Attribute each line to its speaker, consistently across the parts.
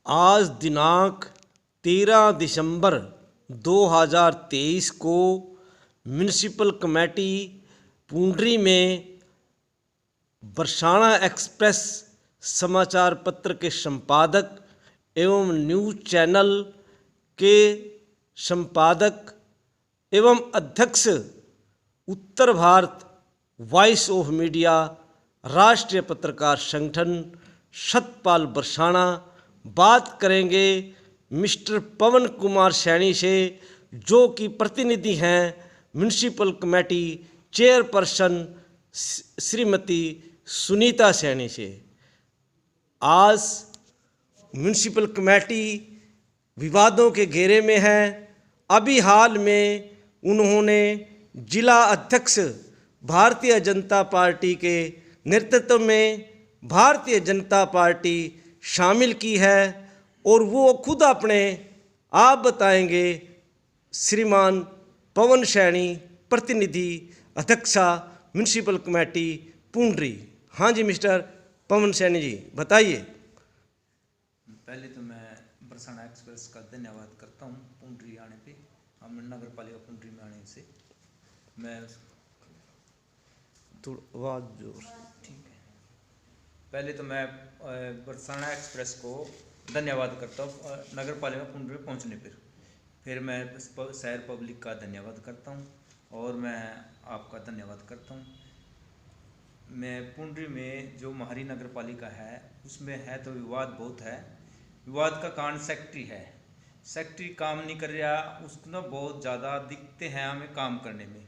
Speaker 1: आज दिनांक 13 दिसंबर 2023 को म्यूनिसिपल कमेटी पूंडरी में बरसाना एक्सप्रेस समाचार पत्र के संपादक एवं न्यूज़ चैनल के संपादक एवं अध्यक्ष उत्तर भारत वॉइस ऑफ मीडिया राष्ट्रीय पत्रकार संगठन सतपाल बरसाना बात करेंगे मिस्टर पवन कुमार सैनी से, जो कि प्रतिनिधि हैं municipal committee chairperson Shrimati Sunita Saini से। आज म्यूनिसिपल कमेटी विवादों के घेरे में है। अभी हाल में उन्होंने जिला अध्यक्ष भारतीय जनता पार्टी के नेतृत्व में भारतीय जनता पार्टी शामिल की है और वो खुद अपने आप बताएंगे। श्रीमान पवन सैनी, प्रतिनिधि अध्यक्षा म्यूनिसिपल कमेटी पूंडरी। हाँ जी मिस्टर पवन सैनी जी, बताइए।
Speaker 2: पहले तो मैं बरसाना एक्सप्रेस का धन्यवाद करता हूँ पूंडरी आने पे, हम नगर पालिका पूंडरी में आने से। मैं
Speaker 1: थोड़ा आवाज़ जोर।
Speaker 2: ठीक है, पहले तो मैं बरसाना एक्सप्रेस को धन्यवाद करता हूँ नगर पालिका पूंडरी पहुँचने पर। फिर मैं शहर पब्लिक का धन्यवाद करता हूँ और मैं आपका धन्यवाद करता हूँ। मैं पूंडरी में जो हमारी नगर पालिका है उसमें है तो विवाद बहुत है। विवाद का कारण सेक्रेटरी है। सेक्रेटरी काम नहीं कर रहा, उसको ना बहुत ज़्यादा दिक्कतें हैं हमें काम करने में।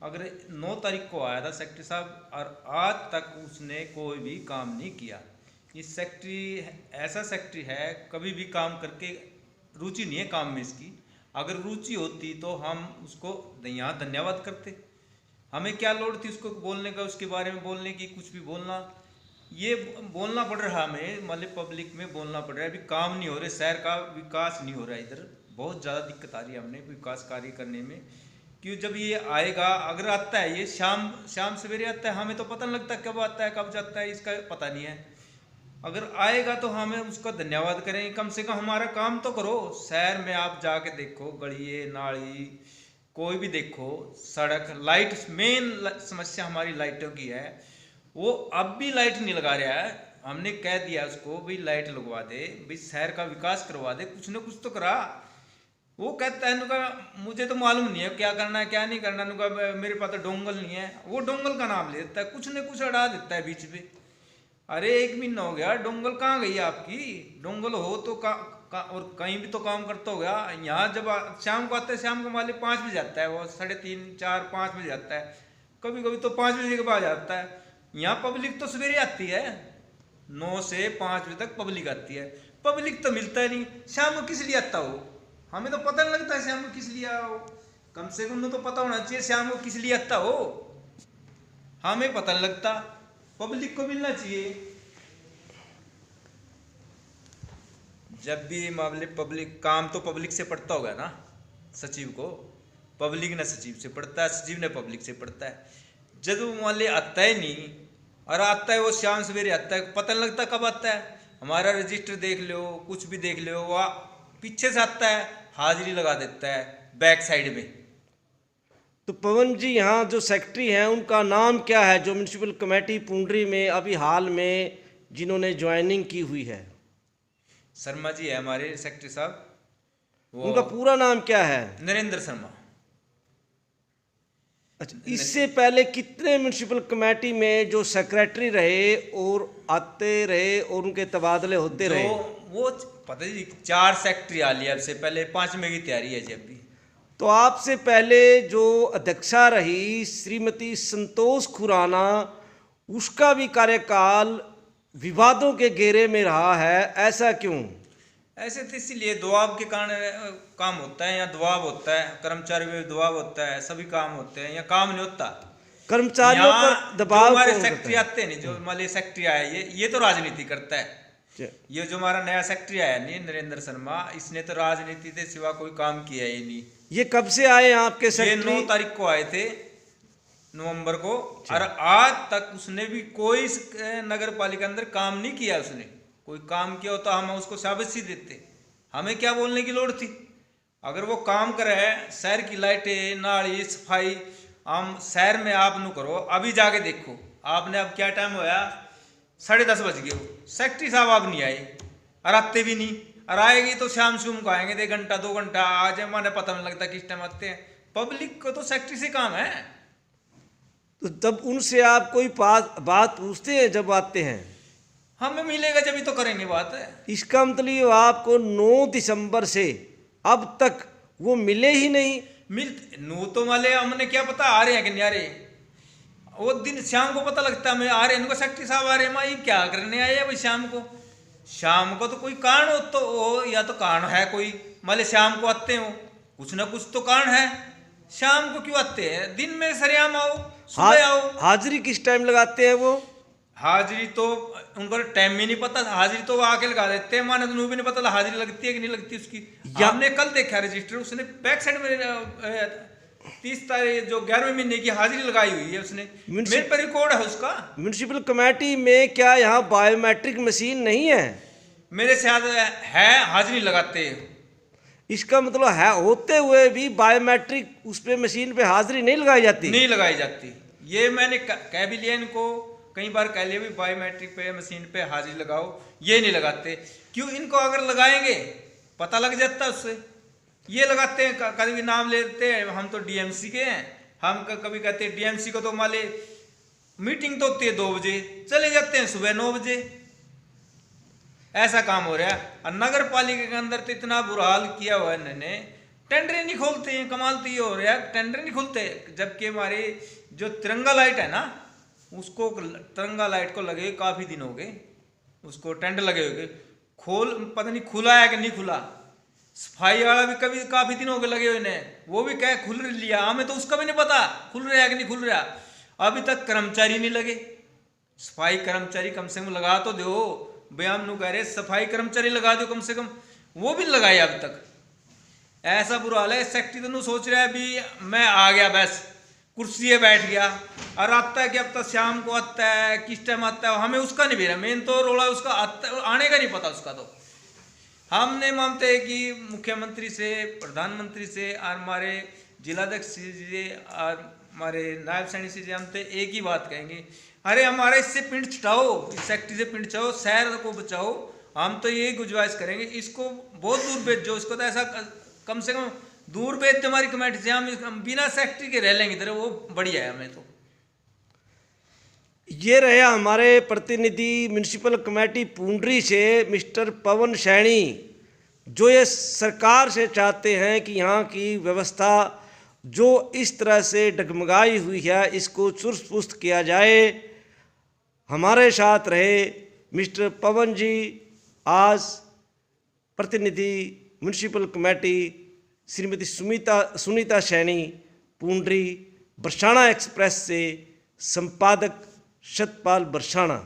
Speaker 2: अगर 9 तारीख को आया था सेक्रेटरी साहब और आज तक उसने कोई भी काम नहीं किया। ये सेक्रेटरी ऐसा सेक्रेटरी है, कभी भी काम करके रुचि नहीं है काम में इसकी। अगर रुचि होती तो हम उसको यहाँ धन्यवाद करते। हमें क्या लोड़ थी उसको बोलने का, उसके बारे में बोलने की, कुछ भी बोलना। ये बोलना पड़ रहा हमें, मतलब पब्लिक में बोलना पड़ रहा है। अभी काम नहीं हो रहे, शहर का विकास नहीं हो रहा है। इधर बहुत ज़्यादा दिक्कत आ रही है हमने विकास कार्य करने में। क्यों जब ये आएगा, अगर आता है ये शाम सवेरे आता है, हमें तो पता नहीं लगता कब आता है कब जाता है, इसका पता नहीं है। अगर आएगा तो हमें उसका धन्यवाद करेंगे। कम से कम हमारा काम तो करो। शहर में आप जाके देखो, गलिए नाली कोई भी देखो, सड़क, लाइट, मेन समस्या हमारी लाइटों की है। वो अब भी लाइट नहीं लगा रहा है। हमने कह दिया उसको भाई लाइट लगवा दे, भाई शहर का विकास करवा दे, कुछ ना कुछ तो करा। वो कहता है नुका मुझे तो मालूम नहीं है क्या करना है क्या नहीं करना, नुका मेरे पास तो डोंगल नहीं है। वो डोंगल का नाम ले देता है, कुछ न कुछ अड़ा देता है बीच में। अरे 1 महीना हो गया, डोंगल कहाँ गई आपकी? डोंगल हो तो और कहीं भी तो काम करता हो गया। यहाँ जब शाम को आता है, शाम को मालिक 5 बजे जाता है, वो 3:30 4 5 बजे जाता है, कभी कभी तो 5 बजे के बाद आता है। यहाँ पब्लिक तो सवेरे आती है, 9 से 5 बजे तक पब्लिक आती है। पब्लिक तो मिलता ही नहीं। शाम को किस लिए आता हो? हमें तो पता नहीं लगता शाम को किस लिए आओ। कम से कम तो पता होना चाहिए शाम को किस लिए आता हो। हमें पता नहीं लगता, पब्लिक को मिलना चाहिए। जब भी मामले पब्लिक काम तो पब्लिक से पढ़ता होगा ना, सचिव को। पब्लिक ने सचिव से पढ़ता है, सचिव ने पब्लिक से पढ़ता है। जब वो मामले आता है नहीं, और आता है वो शाम सवेरे आता है, पता नहीं लगता कब आता है। हमारा रजिस्टर देख लो, कुछ भी देख लो, वह पीछे से आता है, हाजिरी लगा देता है बैक साइड में।
Speaker 1: तो पवन जी, यहाँ जो सेक्रेटरी हैं उनका नाम क्या है, जो म्यूनिसिपल कमेटी पूंडरी में अभी हाल में जिन्होंने ज्वाइनिंग की हुई है?
Speaker 2: शर्मा जी है हमारे सेक्रेटरी साहब।
Speaker 1: उनका पूरा नाम क्या है?
Speaker 2: नरेंद्र शर्मा।
Speaker 1: अच्छा, इससे पहले कितने म्यूनिसिपल कमेटी में जो सेक्रेटरी रहे और आते रहे और उनके तबादले होते रहे?
Speaker 2: वो पता जी 4 सेक्रेटरी आ लिया से पहले, 5वें की तैयारी है जी अभी।
Speaker 1: तो आपसे पहले जो अध्यक्षा रही श्रीमती संतोष खुराना, उसका भी कार्यकाल विवादों के घेरे में रहा है, ऐसा क्यों?
Speaker 2: ऐसे तो इसीलिए दबाव के कारण काम होता है। यहाँ दबाव होता है, कर्मचारियों पे दबाव होता है, सभी काम होते हैं, यहाँ काम नहीं होता।
Speaker 1: कर्मचारियों पर दबाव
Speaker 2: हमारे सेक्रेटरी आते हैं नहीं, जो हमारे सेक्रेटरी आया ये तो राजनीति करता है। ये जो हमारा नया सेक्रेटरी आया नहीं नरेंद्र शर्मा, इसने तो राजनीति से सिवा कोई काम किया ही नहीं।
Speaker 1: ये कब से आए आपके सेक्रेटरी?
Speaker 2: ये 9 तारीख को आए थे, नवंबर को, और आज तक उसने भी कोई नगर पालिका अंदर काम नहीं किया उसने। कोई काम किया हो तो हम उसको शाबाशी देते, हमें क्या बोलने की लोड़ थी। अगर वो काम करे, शहर की लाइटें, नाली, सफाई, हम शहर में आप नु करो। अभी जाके देखो, आपने अब क्या टाइम होया, 10:30 बज गए हो, सेक्रेटरी साहब आप नहीं आए और आते भी नहीं, और आएगी तो शाम शुम को आएंगे, 1 घंटा 2 घंटा, आज हमारे पता नहीं लगता किस टाइम आते हैं। पब्लिक को तो सेक्रेटरी से काम है।
Speaker 1: तो तब उनसे आप कोई बात पूछते हैं जब आते हैं?
Speaker 2: हमें मिलेगा जब ही तो करेंगे बात है।
Speaker 1: इसका मतलब आपको 9 दिसंबर से अब तक वो मिले ही नहीं?
Speaker 2: नू तो वाले हमने क्या पता आ रहे हैं कि नहीं आ रहे, वो दिन शाम को पता लगता है। मैं आ रहे हैं, इनको सेक्रेटरी साहब आ रहे हैं, माँ क्या करने आए हैं भाई शाम को। शाम को तो कोई कारण हो तो हो, या तो कारण है कोई, माले शाम को आते हो, कुछ ना कुछ तो कारण है। शाम को क्यों आते हैं, दिन में सरेआम आओ, सुबह आओ।
Speaker 1: हाजिरी किस टाइम लगाते हैं वो?
Speaker 2: हाजिरी तो उनको टाइम ही नहीं पता, हाजिरी तो वो आके लगा देते हैं, माने तो भी नहीं पता हाजिरी लगती है कि नहीं लगती उसकी। हमने कल देखा रजिस्टर, उसने बैक साइड में 30 तारीख जो 11वें महीने की हाजिरी लगाई हुई है उसने, मेरे पर रिकॉर्ड है उसका।
Speaker 1: म्युनिसिपल कमेटी में क्या यहाँ बायोमेट्रिक मशीन नहीं है?
Speaker 2: मेरे से है, हाजिरी लगाते हैं।
Speaker 1: इसका मतलब है होते हुए भी बायोमेट्रिक उस पे मशीन पे हाजिरी नहीं लगाई जाती?
Speaker 2: नहीं लगाई जाती। ये मैंने कह भी लिया इनको, कई बार कह लिया भी बायोमेट्रिक पे मशीन पे हाजिरी लगाओ, ये नहीं लगाते। क्यों, इनको अगर लगाएंगे पता लग जाता उससे। ये लगाते हैं, कभी भी नाम लेते हैं, हम तो डीएमसी के हैं, हम कभी कहते हैं डीएमसी को, तो माले मीटिंग तो होती है 2 बजे, चले जाते हैं सुबह 9 बजे। ऐसा काम हो रहा है। और नगर पालिका के अंदर तो इतना बुरा हाल किया हुआ है इन्होंने, टेंडर नहीं खोलते हैं। कमाल तो ये हो रहा है, टेंडर नहीं खुलते, जबकि हमारे जो तिरंगा लाइट है ना, उसको तिरंगा लाइट को लगे काफी दिन हो गए, उसको टेंडर लगे हुए, पता नहीं खुला है कि नहीं खुला। सफाई वाला भी कभी काफी दिन हो गए लगे हुए ने, वो भी क्या खुल लिया, हमें तो उसका भी नहीं पता खुल रहा है कि नहीं खुल रहा। अभी तक कर्मचारी नहीं लगे, सफाई कर्मचारी कम से कम लगा तो दो। बयान नु कह रहे सफाई कर्मचारी लगा दो कम से कम, वो भी लगाए अब तक। ऐसा बुरा हाल है। सेक्रेटरी तो सोच रहा है भी मैं आ गया, बस कुर्सी पे बैठ गया, और आता है कि अब तक शाम को आता है, किस टाइम आता है हमें उसका नहीं भेजा। मेन तो रोला उसका आने का नहीं पता उसका। तो हमने मानते हैं कि मुख्यमंत्री से, प्रधानमंत्री से और हमारे जिलाध्यक्ष जी और हमारे नायब सैनिक से हम तो एक ही बात कहेंगे, अरे हमारा इससे पिंड छुटाओ, इस सेक्रेटरी से पिंड छुटाओ, शहर को बचाओ। हम तो यही गुजारिश करेंगे, इसको बहुत दूर भेजो, इसको तो ऐसा कम से कम दूर भेज दो हमारी कमेटी से, हम बिना सेक्रेटरी के रह लेंगे इधर, वो बढ़िया है हमें तो।
Speaker 1: ये रहे हमारे प्रतिनिधि म्युनिसिपल कमेटी पुंडरी से मिस्टर पवन सैनी, जो ये सरकार से चाहते हैं कि यहाँ की व्यवस्था जो इस तरह से डगमगाई हुई है इसको चुस्त पुस्त किया जाए। हमारे साथ रहे मिस्टर पवन जी, आज प्रतिनिधि municipal committee Shrimati Sunita Saini Pundri, Barsana Express से संपादक सतपाल बरसाना।